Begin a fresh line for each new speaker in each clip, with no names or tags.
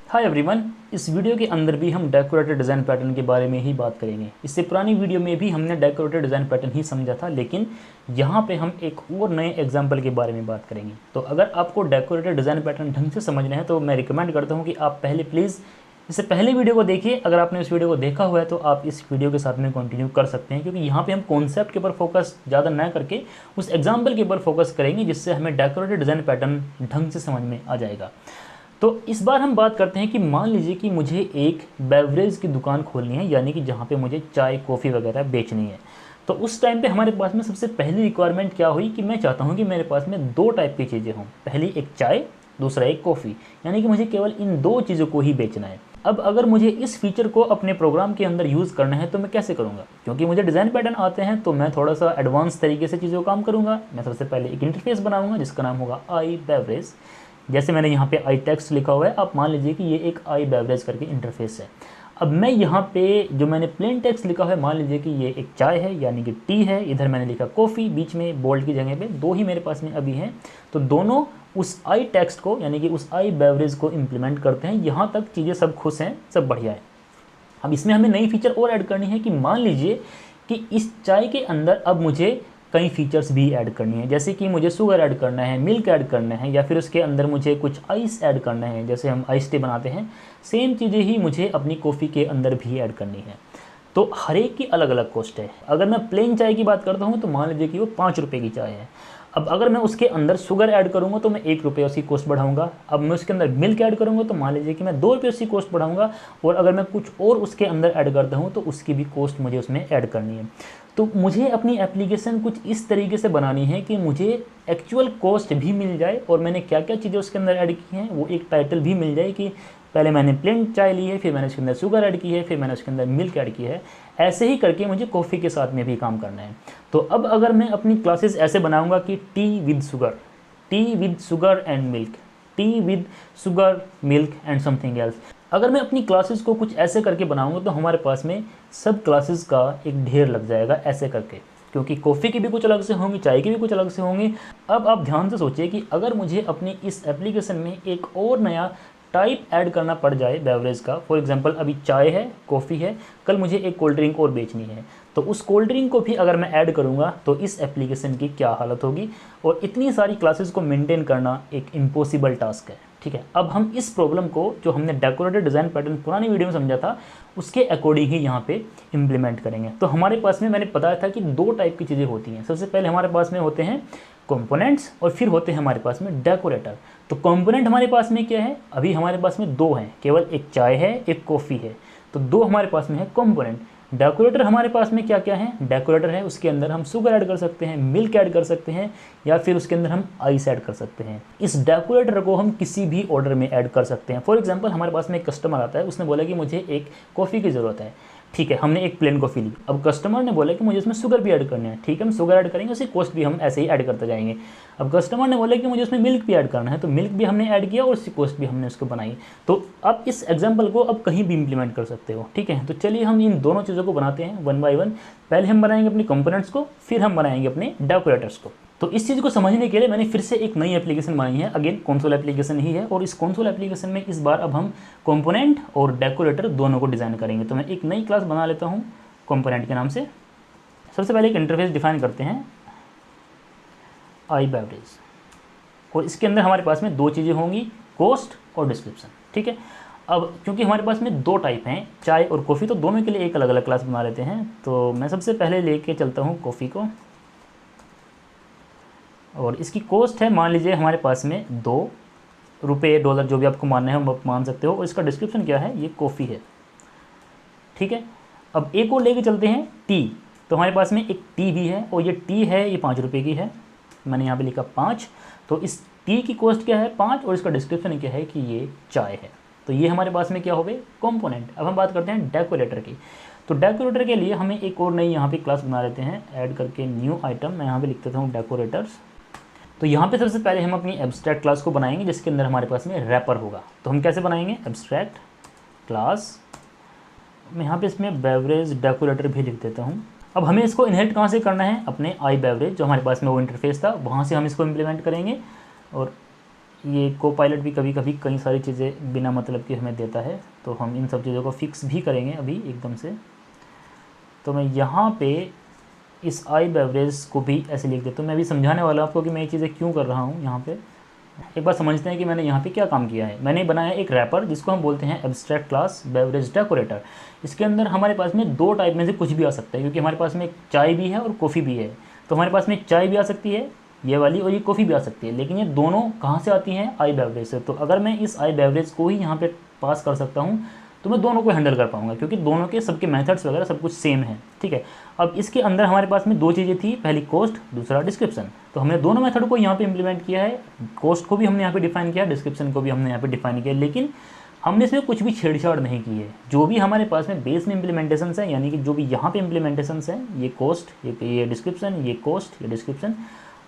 Hi everyone, इस video के अंदर भी हम डेकोरेटेड डिज़ाइन पैटर्न के बारे में ही बात करेंगे। इससे पुरानी वीडियो में भी हमने डेकोरेटेड डिज़ाइन पैटर्न ही समझा था, लेकिन यहाँ पे हम एक और नए एग्जांपल के बारे में बात करेंगे। तो अगर आपको डेकोरेटेड डिज़ाइन पैटर्न ढंग से समझना है तो मैं रिकमेंड करता हूँ कि आप पहले प्लीज़ इससे पहले वीडियो को देखिए। अगर आपने इस वीडियो को देखा हुआ है तो आप इस वीडियो के साथ में कंटिन्यू कर सकते हैं, क्योंकि यहाँ पे हम कॉन्सेप्ट के ऊपर फोकस ज़्यादा ना करके उस एग्जाम्पल के ऊपर फोकस करेंगे, जिससे हमें डेकोरेटेड डिज़ाइन पैटर्न ढंग से समझ में आ जाएगा। तो इस बार हम बात करते हैं कि मान लीजिए कि मुझे एक बेवरेज की दुकान खोलनी है, यानी कि जहाँ पे मुझे चाय कॉफ़ी वगैरह बेचनी है। तो उस टाइम पे हमारे पास में सबसे पहली रिक्वायरमेंट क्या हुई कि मैं चाहता हूँ कि मेरे पास में दो टाइप की चीज़ें हों। पहली एक चाय, दूसरा एक कॉफ़ी, यानी कि मुझे केवल इन दो चीज़ों को ही बेचना है। अब अगर मुझे इस फीचर को अपने प्रोग्राम के अंदर यूज़ करना है तो मैं कैसे करूँगा? क्योंकि मुझे डिज़ाइन पैटर्न आते हैं तो मैं थोड़ा सा एडवांस तरीके से चीज़ों को काम करूँगा। मैं सबसे पहले एक इंटरफेस बनाऊँगा जिसका नाम होगा आई बेवरेज। जैसे मैंने यहाँ पे आई टेक्स्ट लिखा हुआ है, आप मान लीजिए कि ये एक आई बेवरेज करके इंटरफेस है। अब मैं यहाँ पे जो मैंने प्लेन टेक्स्ट लिखा है, मान लीजिए कि ये एक चाय है यानी कि टी है, इधर मैंने लिखा कॉफ़ी, बीच में बोल्ड की जगह पे दो ही मेरे पास में अभी हैं। तो दोनों उस आई टेक्स्ट को यानी कि उस आई बेवरेज को इम्प्लीमेंट करते हैं। यहाँ तक चीज़ें सब खुश हैं, सब बढ़िया है। अब इसमें हमें नई फीचर और ऐड करनी है कि मान लीजिए कि इस चाय के अंदर अब मुझे कई फीचर्स भी ऐड करनी है, जैसे कि मुझे शुगर ऐड करना है, मिल्क ऐड करना है, या फिर उसके अंदर मुझे कुछ आइस ऐड करना है, जैसे हम आइस टी बनाते हैं। सेम चीज़ें ही मुझे अपनी कॉफ़ी के अंदर भी ऐड करनी है। तो हर एक की अलग अलग कॉस्ट है। अगर मैं प्लेन चाय की बात करता हूँ तो मान लीजिए कि वो 5 रुपये की चाय है। अब अगर मैं उसके अंदर शुगर ऐड करूँगा तो मैं 1 रुपये उसकी कॉस्ट बढ़ाऊँगा। अब मैं उसके अंदर मिल्क ऐड करूँगा तो मान लीजिए कि मैं 2 रुपये उसकी कॉस्ट बढ़ाऊँगा। और अगर मैं कुछ और उसके अंदर ऐड करता हूँ तो उसकी भी कॉस्ट मुझे उसमें ऐड करनी है। तो मुझे अपनी एप्लीकेशन कुछ इस तरीके से बनानी है कि मुझे एक्चुअल कॉस्ट भी मिल जाए और मैंने क्या क्या चीज़ें उसके अंदर ऐड की हैं वो एक टाइटल भी मिल जाए कि पहले मैंने प्लेन चाय ली है, फिर मैंने उसके अंदर शुगर ऐड की है, फिर मैंने उसके अंदर मिल्क ऐड की है। ऐसे ही करके मुझे कॉफ़ी के साथ में भी काम करना है। तो अब अगर मैं अपनी क्लासेस ऐसे बनाऊंगा कि T with sugar and milk, T with sugar milk and something else. अगर मैं अपनी क्लासेस को कुछ ऐसे करके बनाऊंगा तो हमारे पास में सब क्लासेस का एक ढेर लग जाएगा ऐसे करके, क्योंकि कॉफ़ी की भी कुछ अलग से होंगी, चाय की भी कुछ अलग से होंगी। अब आप ध्यान से सोचिए कि अगर मुझे अपनी इस एप्लीकेशन में एक और नया टाइप ऐड करना पड़ जाए बेवरेज का, फॉर एग्जांपल अभी चाय है, कॉफ़ी है, कल मुझे एक कोल्ड ड्रिंक और बेचनी है, तो उस कोल्ड ड्रिंक को भी अगर मैं ऐड करूँगा तो इस एप्लीकेशन की क्या हालत होगी। और इतनी सारी क्लासेस को मेंटेन करना एक इम्पॉसिबल टास्क है। ठीक है, अब हम इस प्रॉब्लम को जो हमने डेकोरेटेड डिज़ाइन पैटर्न पुरानी वीडियो में समझा था उसके अकॉर्डिंग ही यहाँ पे इम्प्लीमेंट करेंगे। तो हमारे पास में मैंने बताया था कि दो टाइप की चीज़ें होती हैं। सबसे पहले हमारे पास में होते हैं कंपोनेंट्स और फिर होते हैं हमारे पास में डेकोरेटर। तो कंपोनेंट हमारे पास में क्या है? अभी हमारे पास में दो हैं, केवल एक चाय है, एक कॉफ़ी है, तो दो हमारे पास में है कंपोनेंट। डेकोरेटर हमारे पास में क्या क्या है? डेकोरेटर है, उसके अंदर हम शुगर ऐड कर सकते हैं, मिल्क ऐड कर सकते हैं, या फिर उसके अंदर हम आइस ऐड कर सकते हैं। इस डेकोरेटर को हम किसी भी ऑर्डर में ऐड कर सकते हैं। फॉर एग्जांपल हमारे पास में एक कस्टमर आता है, उसने बोला कि मुझे एक कॉफ़ी की ज़रूरत है। ठीक है, हमने एक प्लेन कॉफ़ी ली। अब कस्टमर ने बोला कि मुझे इसमें शुगर भी ऐड करना है। ठीक है, हम शुगर ऐड करेंगे, उसकी कॉस्ट भी हम ऐसे ही ऐड करते जाएंगे। अब कस्टमर ने बोला कि मुझे उसमें मिल्क भी ऐड करना है, तो मिल्क भी हमने ऐड किया और उसकी कॉस्ट भी हमने उसको बनाई। तो आप इस एग्जांपल को अब कहीं भी इंप्लीमेंट कर सकते हो। ठीक है, तो चलिए हम इन दोनों चीज़ों को बनाते हैं वन बाय वन। पहले हम बनाएंगे अपने कंपोनेंट्स को, फिर हम बनाएंगे अपने डेकोरेटर्स को। तो इस चीज़ को समझने के लिए मैंने फिर से एक नई एप्लीकेशन बनाई है। अगेन कंसोल एप्लीकेशन ही है, और इस कंसोल एप्लीकेशन में इस बार अब हम कंपोनेंट और डेकोरेटर दोनों को डिज़ाइन करेंगे। तो मैं एक नई क्लास बना लेता हूँ कंपोनेंट के नाम से। सबसे पहले एक इंटरफेस डिफाइन करते हैं, आई बेवरेज, और इसके अंदर हमारे पास में दो चीज़ें होंगी, कॉस्ट और डिस्क्रिप्शन। ठीक है, अब क्योंकि हमारे पास में दो टाइप हैं, चाय और कॉफ़ी, तो दोनों के लिए एक अलग अलग क्लास बना लेते हैं। तो मैं सबसे पहले लेके चलता हूँ कॉफ़ी को, और इसकी कॉस्ट है मान लीजिए हमारे पास में $2, डॉलर, जो भी आपको मानना है आप मान सकते हो। और इसका डिस्क्रिप्शन क्या है? ये कॉफ़ी है। ठीक है, अब एक और लेके चलते हैं टी। तो हमारे पास में एक टी भी है, और ये टी है, ये 5 रुपये की है। मैंने यहाँ पे लिखा 5। तो इस टी की कॉस्ट क्या है? 5, और इसका डिस्क्रिप्शन क्या है कि ये चाय है। तो ये हमारे पास में क्या हो गए? कंपोनेंट। अब हम बात करते हैं डेकोरेटर की। तो डेकोरेटर के लिए हमें एक और नई यहाँ पे क्लास बना लेते हैं, ऐड करके न्यू आइटम। मैं यहाँ पे लिख देता हूँ डेकोरेटर्स। तो यहाँ पे सबसे पहले हम अपनी एब्स्ट्रैक्ट क्लास को बनाएंगे, जिसके अंदर हमारे पास में रैपर होगा। तो हम कैसे बनाएंगे? एब्स्ट्रैक्ट क्लास, मैं यहाँ पे इसमें बेवरेज डेकोरेटर भी लिख देता हूँ। अब हमें इसको इनहेरिट कहाँ से करना है? अपने आई बेवरेज जो हमारे पास में वो इंटरफेस था, वहाँ से हम इसको इम्प्लीमेंट करेंगे। और ये कोपायलट भी कभी कभी कई सारी चीज़ें बिना मतलब के हमें देता है, तो हम इन सब चीज़ों को फिक्स भी करेंगे अभी एकदम से। तो मैं यहाँ पे इस आई बेवरेज को भी ऐसे लिख देता हूँ। मैं अभी समझाने वाला हूँ आपको कि मैं ये चीज़ें क्यों कर रहा हूँ यहाँ पे। एक बार समझते हैं कि मैंने यहाँ पे क्या काम किया है। मैंने बनाया एक रैपर जिसको हम बोलते हैं एब्स्ट्रैक्ट क्लास बेवरेज डेकोरेटर। इसके अंदर हमारे पास में दो टाइप में से कुछ भी आ सकता है, क्योंकि हमारे पास में एक चाय भी है और कॉफ़ी भी है। तो हमारे पास में चाय भी आ सकती है ये वाली, और ये कॉफ़ी भी आ सकती है, लेकिन ये दोनों कहाँ से आती हैं? आई बेवरेज से। तो अगर मैं इस आई बेवरेज को ही यहाँ पे पास कर सकता हूँ तो मैं दोनों को हैंडल कर पाऊंगा, क्योंकि दोनों के सबके मेथड्स वगैरह सब कुछ सेम है। ठीक है, अब इसके अंदर हमारे पास में दो चीज़ें थी, पहली कॉस्ट, दूसरा डिस्क्रिप्शन। तो हमने दोनों मेथड को यहाँ पे इम्प्लीमेंट किया है। कॉस्ट को भी हमने यहाँ पे डिफाइन किया, डिस्क्रिप्शन को भी हमने यहाँ पे डिफाइन किया, लेकिन हमने इसमें कुछ भी छेड़छाड़ नहीं की है। जो भी हमारे पास में बेस में इम्प्लीमेंटेशन है, यानी कि जो भी यहाँ पे इम्प्लीमेंटेशन है, ये कॉस्ट, ये डिस्क्रिप्शन, ये कॉस्ट, ये डिस्क्रिप्शन,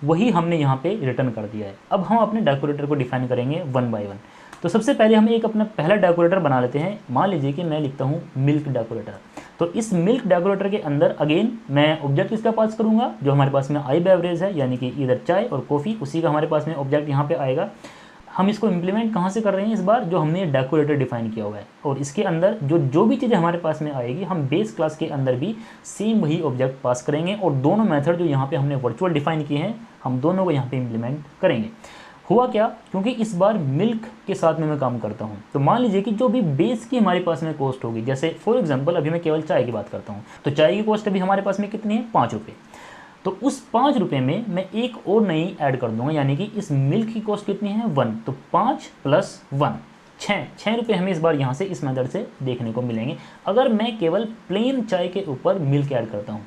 वही हमने यहाँ पे रिटर्न कर दिया है। अब हम अपने डेकोरेटर को डिफाइन करेंगे वन बाय वन। तो सबसे पहले हम एक अपना पहला डेकोरेटर बना लेते हैं। मान लीजिए कि मैं लिखता हूँ मिल्क डेकोरेटर। तो इस मिल्क डेकोरेटर के अंदर अगेन मैं ऑब्जेक्ट किसका पास करूँगा? जो हमारे पास में आई बेवरेज है, यानी कि इधर चाय और कॉफ़ी, उसी का हमारे पास में ऑब्जेक्ट यहाँ पे आएगा। हम इसको इम्प्लीमेंट कहाँ से कर रहे हैं इस बार? जो हमने डेकोरेटर डिफाइन किया हुआ है, और इसके अंदर जो भी चीज़ें हमारे पास में आएगी हम बेस क्लास के अंदर भी सेम वही ऑब्जेक्ट पास करेंगे, और दोनों मेथड जो यहाँ पे हमने वर्चुअल डिफाइन किए हैं हम दोनों को यहाँ पे इम्प्लीमेंट करेंगे। हुआ क्या, क्योंकि इस बार मिल्क के साथ में मैं काम करता हूँ, तो मान लीजिए कि जो भी बेस की हमारे पास में कॉस्ट होगी, जैसे फॉर एग्जांपल अभी मैं केवल चाय की बात करता हूँ, तो चाय की कॉस्ट अभी हमारे पास में कितनी है? 5 रुपये। तो उस 5 रुपये में मैं एक और नई ऐड कर दूंगा, यानी कि इस मिल्क की कॉस्ट कितनी है? 1। तो 5 + 1 6 रुपये हमें इस बार यहाँ से इस मेथड से देखने को मिलेंगे, अगर मैं केवल प्लेन चाय के ऊपर मिल्क ऐड करता हूँ।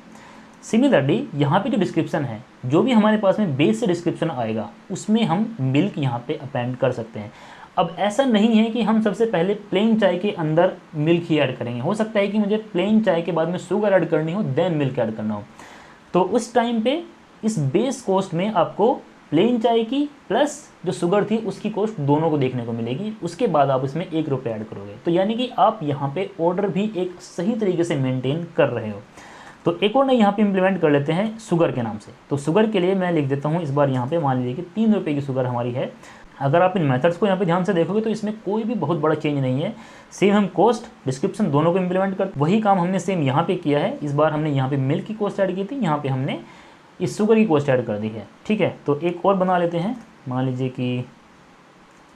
सिमिलरली यहाँ पे जो डिस्क्रिप्शन है, जो भी हमारे पास में बेस से डिस्क्रिप्शन आएगा उसमें हम मिल्क यहाँ पे अपेंड कर सकते हैं। अब ऐसा नहीं है कि हम सबसे पहले प्लेन चाय के अंदर मिल्क ही ऐड करेंगे। हो सकता है कि मुझे प्लेन चाय के बाद में शुगर ऐड करनी हो, देन मिल्क ऐड करना हो, तो उस टाइम पे इस बेस कॉस्ट में आपको प्लेन चाय की प्लस जो शुगर थी उसकी कॉस्ट दोनों को देखने को मिलेगी। उसके बाद आप इसमें 1 रुपये ऐड करोगे, तो यानी कि आप यहाँ पे ऑर्डर भी एक सही तरीके से मेंटेन कर रहे हो। तो एक और नई यहाँ पे इम्प्लीमेंट कर लेते हैं शुगर के नाम से। तो शुगर के लिए मैं लिख देता हूँ इस बार यहाँ पे, मान लीजिए कि 3 रुपये की शुगर हमारी है। अगर आप इन मेथड्स को यहाँ पे ध्यान से देखोगे तो इसमें कोई भी बहुत बड़ा चेंज नहीं है। सेम हम कॉस्ट डिस्क्रिप्शन दोनों को इम्प्लीमेंट कर, वही काम हमने सेम यहाँ पे किया है। इस बार हमने यहाँ पे मिल्क की कॉस्ट ऐड की थी, यहाँ पे हमने इस शुगर की कॉस्ट ऐड कर दी है। ठीक है, तो एक और बना लेते हैं, मान लीजिए कि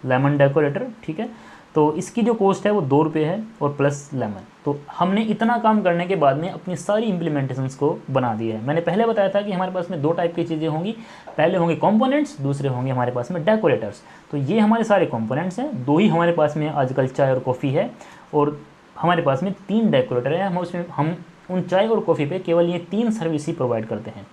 लेमन डेकोरेटर। ठीक है, तो इसकी जो कॉस्ट है वो 2 रुपये है और प्लस लेमन। तो हमने इतना काम करने के बाद में अपनी सारी इम्प्लीमेंटेशंस को बना दी है। मैंने पहले बताया था कि हमारे पास में 2 टाइप की चीज़ें होंगी, पहले होंगे कंपोनेंट्स, दूसरे होंगे हमारे पास में डेकोरेटर्स। तो ये हमारे सारे कंपोनेंट्स हैं, 2 ही हमारे पास में आजकल चाय और कॉफ़ी है, और हमारे पास में 3 डेकोरेटर हैं। हम उन चाय और कॉफ़ी पे केवल ये 3 सर्विस ही प्रोवाइड करते हैं।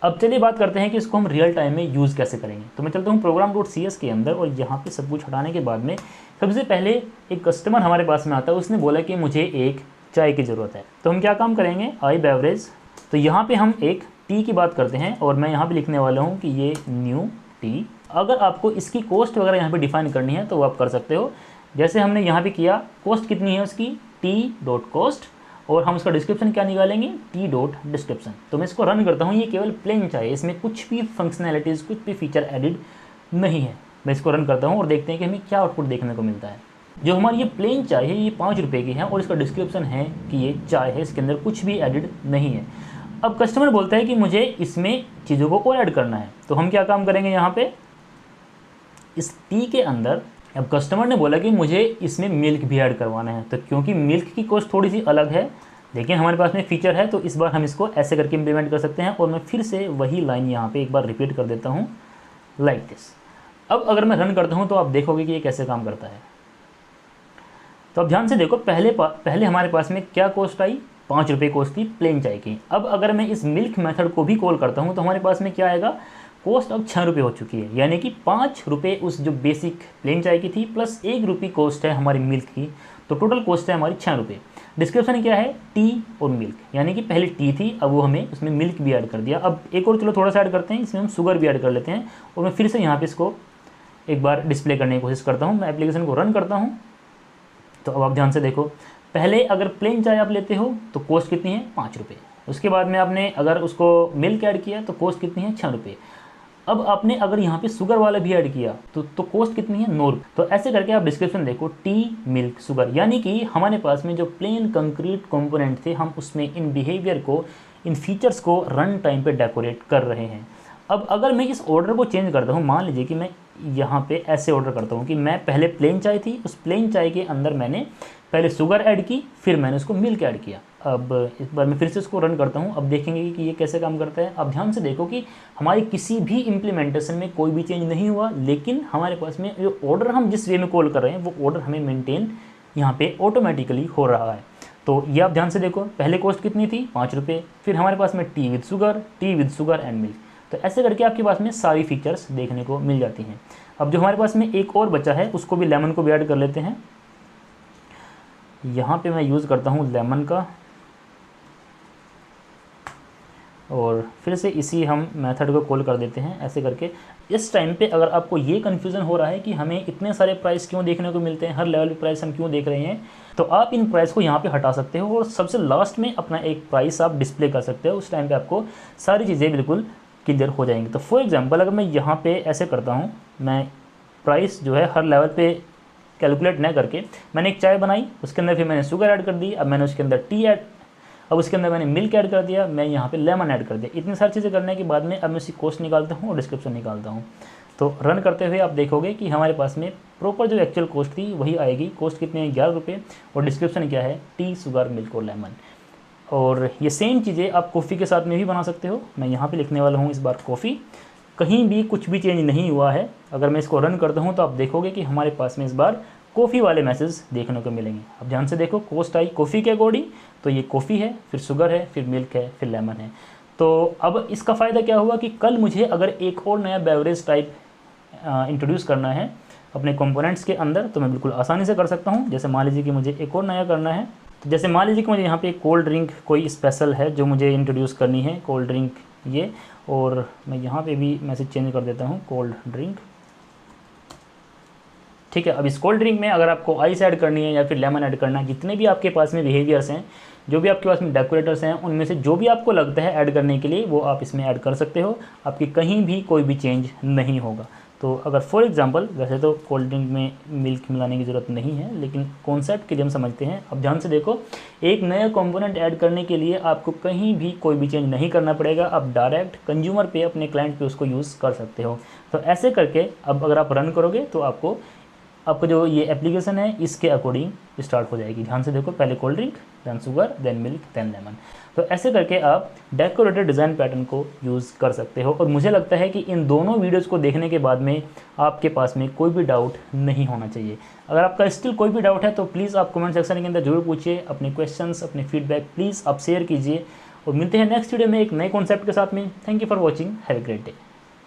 अब चलिए बात करते हैं कि इसको हम रियल टाइम में यूज़ कैसे करेंगे। तो मैं चलता हूँ program.cs के अंदर, और यहाँ पे सब कुछ हटाने के बाद में सबसे पहले एक कस्टमर हमारे पास में आता है, उसने बोला कि मुझे एक चाय की ज़रूरत है। तो हम क्या काम करेंगे? आई बेवरेज। तो यहाँ पे हम एक टी की बात करते हैं, और मैं यहाँ पे लिखने वाला हूँ कि ये न्यू टी। अगर आपको इसकी कॉस्ट वगैरह यहाँ पे डिफाइन करनी है तो वो आप कर सकते हो, जैसे हमने यहाँ पे किया। कॉस्ट कितनी है उसकी? t.cost, और हम उसका डिस्क्रिप्शन क्या निकालेंगे? t.description। तो मैं इसको रन करता हूँ, ये केवल प्लेन चाय है, इसमें कुछ भी फंक्शनैलिटीज़, कुछ भी फीचर एडिड नहीं है। मैं इसको रन करता हूँ और देखते हैं कि हमें क्या आउटपुट देखने को मिलता है। जो हमारी ये प्लेन चाय है ये 5 रुपये की है, और इसका डिस्क्रिप्शन है कि ये चाय है, इसके अंदर कुछ भी एडिड नहीं है। अब कस्टमर बोलता है कि मुझे इसमें चीज़ों को और ऐड करना है, तो हम क्या काम करेंगे? यहाँ पे इस टी के अंदर, अब कस्टमर ने बोला कि मुझे इसमें मिल्क भी ऐड करवाना है, तो क्योंकि मिल्क की कॉस्ट थोड़ी सी अलग है लेकिन हमारे पास में फीचर है, तो इस बार हम इसको ऐसे करके इम्प्लीमेंट कर सकते हैं। और मैं फिर से वही लाइन यहाँ पे एक बार रिपीट कर देता हूँ, लाइक दिस। अब अगर मैं रन करता हूँ तो आप देखोगे कि ये कैसे काम करता है। तो अब ध्यान से देखो, पहले हमारे पास में क्या कॉस्ट आई? 5 रुपये कॉस्ट थी प्लेन चाय की। अब अगर मैं इस मिल्क मेथड को भी कॉल करता हूँ तो हमारे पास में क्या आएगा? कॉस्ट अब 6 रुपये हो चुकी है, यानी कि 5 रुपये उस जो बेसिक प्लेन चाय की थी प्लस 1 रुपये कॉस्ट है हमारी मिल्क की, तो टोटल कॉस्ट है हमारी 6 रुपये। डिस्क्रिप्शन क्या है? टी और मिल्क, यानी कि पहले टी थी, अब वो हमें उसमें मिल्क भी ऐड कर दिया। अब एक और चलो थोड़ा सा ऐड करते हैं, इसमें हम शुगर भी ऐड कर लेते हैं, और मैं फिर से यहाँ पे इसको एक बार डिस्प्ले करने की कोशिश करता हूँ। मैं एप्लीकेशन को रन करता हूँ, तो अब आप ध्यान से देखो, पहले अगर प्लेन चाय आप लेते हो तो कॉस्ट कितनी है? 5 रुपये। उसके बाद में आपने अगर उसको मिल्क ऐड किया तो कॉस्ट कितनी है? 6 रुपये। अब आपने अगर यहाँ पे शुगर वाला भी ऐड किया तो कॉस्ट कितनी है, 9 रुपये। तो ऐसे करके आप डिस्क्रिप्शन देखो, टी मिल्क शुगर, यानी कि हमारे पास में जो प्लेन कंक्रीट कंपोनेंट थे हम उसमें इन बिहेवियर को, इन फीचर्स को रन टाइम पे डेकोरेट कर रहे हैं। अब अगर मैं इस ऑर्डर को चेंज करता हूँ, मान लीजिए कि मैं यहाँ पे ऐसे ऑर्डर करता हूँ कि मैं पहले प्लेन चाय थी, उस प्लेन चाय के अंदर मैंने पहले शुगर ऐड की, फिर मैंने उसको मिल्क ऐड किया। अब इस बार मैं फिर से इसको रन करता हूँ, अब देखेंगे कि ये कैसे काम करता है। अब ध्यान से देखो कि हमारी किसी भी इम्प्लीमेंटेशन में कोई भी चेंज नहीं हुआ, लेकिन हमारे पास में जो ऑर्डर हम जिस वे में कॉल कर रहे हैं वो ऑर्डर हमें मेंटेन यहाँ पे ऑटोमेटिकली हो रहा है। तो ये आप ध्यान से देखो, पहले कॉस्ट कितनी थी, 5 रुपये, फिर हमारे पास में T with sugar and milk. तो ऐसे करके आपके पास में सारी फीचर्स देखने को मिल जाती हैं। अब जो हमारे पास में एक और बचा है उसको भी, लेमन को भी ऐड कर लेते हैं। यहाँ पे मैं यूज़ करता हूँ लेमन का, और फिर से इसी हम मेथड को कॉल कर देते हैं ऐसे करके। इस टाइम पे अगर आपको ये कन्फ्यूज़न हो रहा है कि हमें इतने सारे प्राइस क्यों देखने को मिलते हैं, हर लेवल पे प्राइस हम क्यों देख रहे हैं, तो आप इन प्राइस को यहाँ पे हटा सकते हो और सबसे लास्ट में अपना एक प्राइस आप डिस्प्ले कर सकते हो। उस टाइम पे आपको सारी चीज़ें बिल्कुल क्लियर हो जाएंगी। तो फॉर एग्जांपल अगर मैं यहाँ पे ऐसे करता हूँ, मैं प्राइस जो है हर लेवल पे कैलकुलेट न करके मैंने एक चाय बनाई, उसके अंदर फिर मैंने शुगर ऐड कर दी, अब मैंने उसके अंदर टी ऐड, अब उसके अंदर मैंने मिल्क ऐड कर दिया, मैं यहाँ पे लेमन ऐड कर दिया। इतनी सारी चीज़ें करने के बाद में अब मैं उसकी कॉस्ट निकालता हूँ और डिस्क्रिप्शन निकालता हूँ। तो रन करते हुए आप देखोगे कि हमारे पास में प्रॉपर जो एक्चुअल कॉस्ट थी वही आएगी। कॉस्ट कितनी है, 11 रुपये, और डिस्क्रिप्शन क्या है, टी, शुगर, मिल्क और लेमन। और ये सेम चीज़ें आप कॉफ़ी के साथ में भी बना सकते हो। मैं यहाँ पे लिखने वाला हूँ इस बार कॉफ़ी, कहीं भी कुछ भी चेंज नहीं हुआ है। अगर मैं इसको रन करता हूँ तो आप देखोगे कि हमारे पास में इस बार कॉफ़ी वाले मैसेज देखने को मिलेंगे। अब ध्यान से देखो, कॉस्ट आई कॉफ़ी के अकॉर्डिंग, तो ये कॉफ़ी है, फिर शुगर है, फिर मिल्क है, फिर लेमन है। तो अब इसका फ़ायदा क्या हुआ कि कल मुझे अगर एक और नया बेवरेज टाइप इंट्रोड्यूस करना है अपने कंपोनेंट्स के अंदर, तो मैं बिल्कुल आसानी से कर सकता हूँ। जैसे मान लीजिए कि मुझे एक और नया करना है, तो जैसे मान लीजिए कि मुझे यहाँ पे एक कोल्ड ड्रिंक कोई स्पेशल है जो मुझे इंट्रोड्यूस करनी है, कोल्ड ड्रिंक ये, और मैं यहाँ पे भी मैसेज चेंज कर देता हूँ, कोल्ड ड्रिंक। ठीक है, अब इस कोल्ड ड्रिंक में अगर आपको आइस ऐड करनी है या फिर लेमन ऐड करना है, जितने भी आपके पास में बिहेवियर्स हैं, जो भी आपके पास में डेकोरेटर्स हैं, उनमें से जो भी आपको लगता है ऐड करने के लिए वो आप इसमें ऐड कर सकते हो। आपकी कहीं भी कोई भी चेंज नहीं होगा। तो अगर फॉर एग्जांपल, वैसे तो कोल्ड ड्रिंक में मिल्क मिलाने की ज़रूरत नहीं है, लेकिन कॉन्सेप्ट के लिए हम समझते हैं। अब ध्यान से देखो, एक नया कंपोनेंट ऐड करने के लिए आपको कहीं भी कोई भी चेंज नहीं करना पड़ेगा। आप डायरेक्ट कंज्यूमर पे, अपने क्लाइंट पे उसको यूज़ कर सकते हो। तो ऐसे करके अब अगर आप रन करोगे तो आपको जो ये एप्लीकेशन है इसके अकॉर्डिंग स्टार्ट हो जाएगी। ध्यान से देखो, पहले cold drink, then sugar, then milk, then lemon. तो ऐसे करके आप डेकोरेटेड डिज़ाइन पैटर्न को यूज़ कर सकते हो। और मुझे लगता है कि इन दोनों वीडियोज़ को देखने के बाद में आपके पास में कोई भी डाउट नहीं होना चाहिए। अगर आपका स्टिल कोई भी डाउट है तो प्लीज़ आप कमेंट सेक्शन के अंदर जरूर पूछिए। अपने क्वेश्चंस, अपने फीडबैक प्लीज़ आप शेयर कीजिए। और मिलते हैं नेक्स्ट वीडियो में एक नए कॉन्सेप्ट के साथ में। Thank you for watching, have a great day.